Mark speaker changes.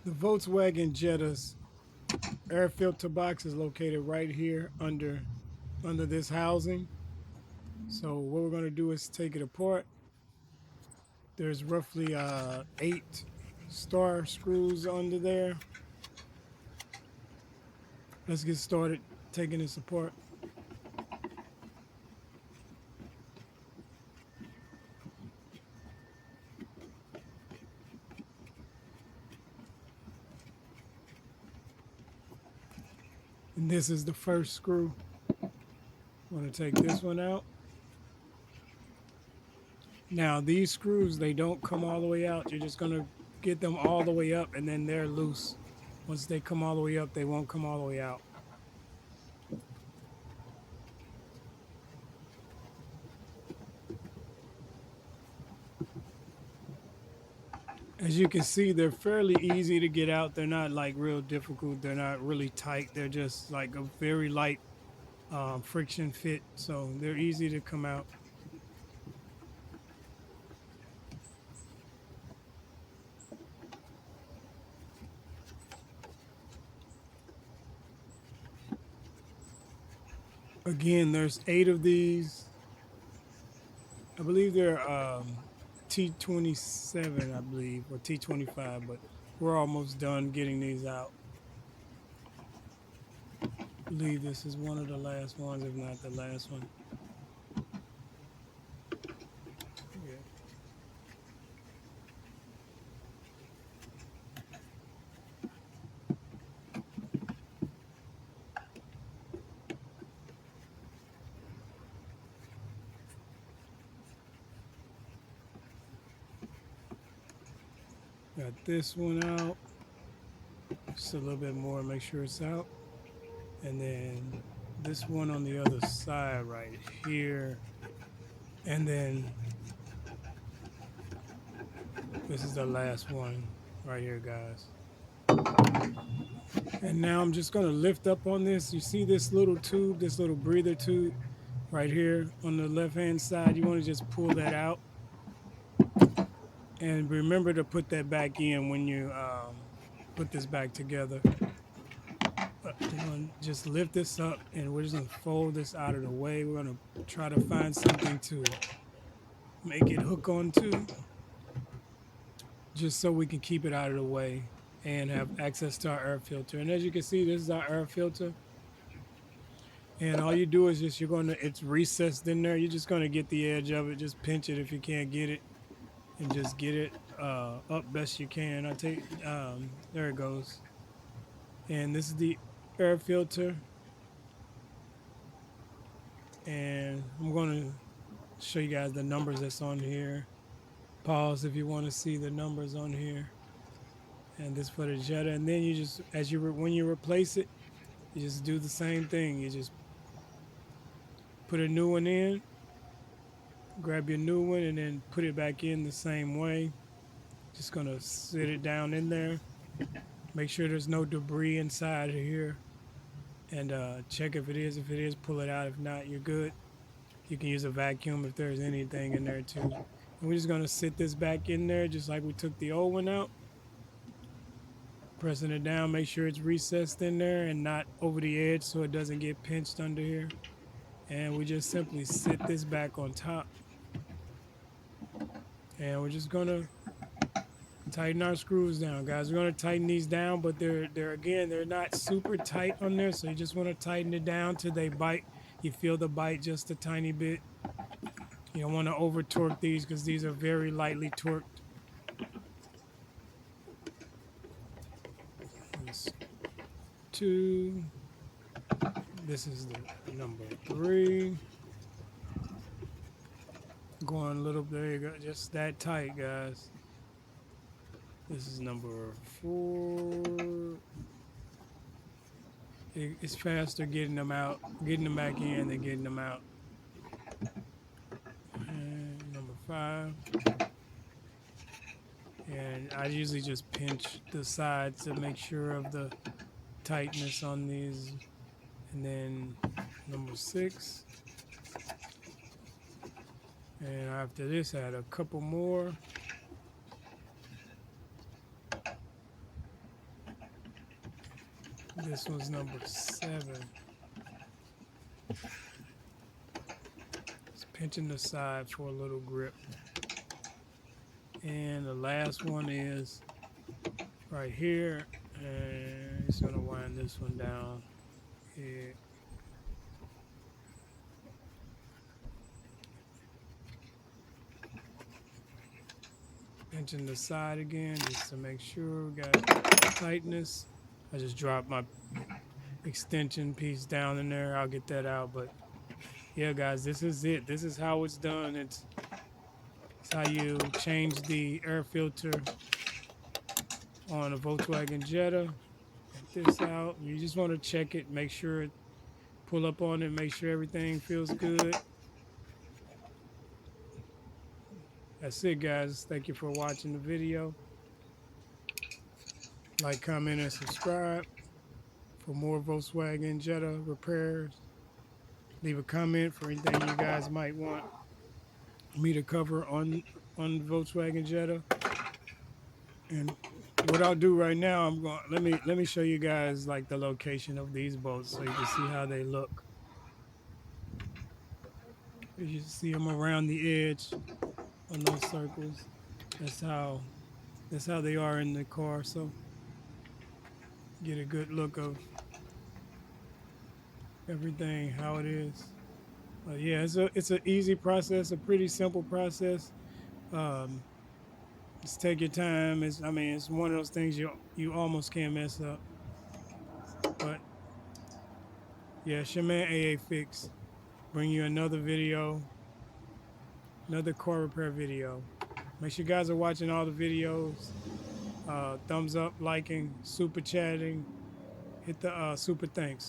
Speaker 1: The Volkswagen Jetta's air filter box is located right here under this housing. So what we're going to do is take it apart. There's roughly 8 star screws under there. Let's get started taking this apart. And this is the first screw. I'm going to take this one out. Now these screws, they don't come all the way out. You're just going to get them all the way up and then they're loose. Once they come all the way up, they won't come all the way out. As you can see, they're fairly easy to get out. They're not like real difficult. They're not really tight. They're just like a very light friction fit. So they're easy to come out. Again, there's 8 of these. I believe they're T27, I believe, or T25, but we're almost done getting these out. I believe this is one of the last ones, if not the last one. Yeah. Got this one out. Just a little bit more, make sure it's out. And then this one on the other side right here. And then this is the last one right here, guys. And now I'm just gonna lift up on this. You see this little tube, this little breather tube right here on the left-hand side. You wanna just pull that out. And remember to put that back in when you put this back together. We're gonna just lift this up and we're just gonna fold this out of the way. We're gonna try to find something to make it hook onto, just so we can keep it out of the way and have access to our air filter. And as you can see, this is our air filter. And all you do is just, it's recessed in there. You're just gonna get the edge of it, just pinch it if you can't get it, and just get it up best you can. There it goes. And this is the air filter. And I'm gonna show you guys the numbers that's on here. Pause if you want to see the numbers on here. And this for the Jetta. And then you just, when you replace it, you just do the same thing. You just put a new one in, grab your new one, and then put it back in the same way. Just gonna sit it down in there. Make sure there's no debris inside of here. And check if it is. If it is, pull it out. If not, you're good. You can use a vacuum if there's anything in there too. And we're just gonna sit this back in there just like we took the old one out. Pressing it down, make sure it's recessed in there and not over the edge so it doesn't get pinched under here. And we just simply sit this back on top. And we're just gonna tighten our screws down, guys. We're gonna tighten these down, but they're not super tight on there, so you just wanna tighten it down till they bite. You feel the bite just a tiny bit. You don't wanna over torque these because these are very lightly torqued. This 2. This is the number 3. Going a little, there you go, just that tight, guys. This is number 4. It's faster getting them out, getting them back in than getting them out. And number 5. And I usually just pinch the sides to make sure of the tightness on these. And then number 6. And after this, I had a couple more. This one's number 7. Just pinching the side for a little grip. And the last one is right here. And it's going to wind this one down. Yeah. Pinching the side again just to make sure we got tightness. I just dropped my extension piece down in there. I'll get that out. But yeah, guys, this is it. This is how it's done. It's how you change the air filter on a Volkswagen Jetta. Get this out. You just want to check it, make sure it, pull up on it, make sure everything feels good. That's it, guys. Thank you for watching the video. Like, comment, and subscribe for more Volkswagen Jetta repairs. Leave a comment for anything you guys might want me to cover on Volkswagen Jetta. And what I'll do right now, I'm going let me show you guys like the location of these boats so you can see how they look. You see them around the edge on those circles. That's how they are in the car. So get a good look of everything, how it is. Yeah, it's an easy process, a pretty simple process. Just take your time. It's one of those things you almost can't mess up. But yeah, it's your man AA Fix. Bring you another video, another car repair video. Make sure you guys are watching all the videos. Thumbs up, liking, super chatting. Hit the super thanks.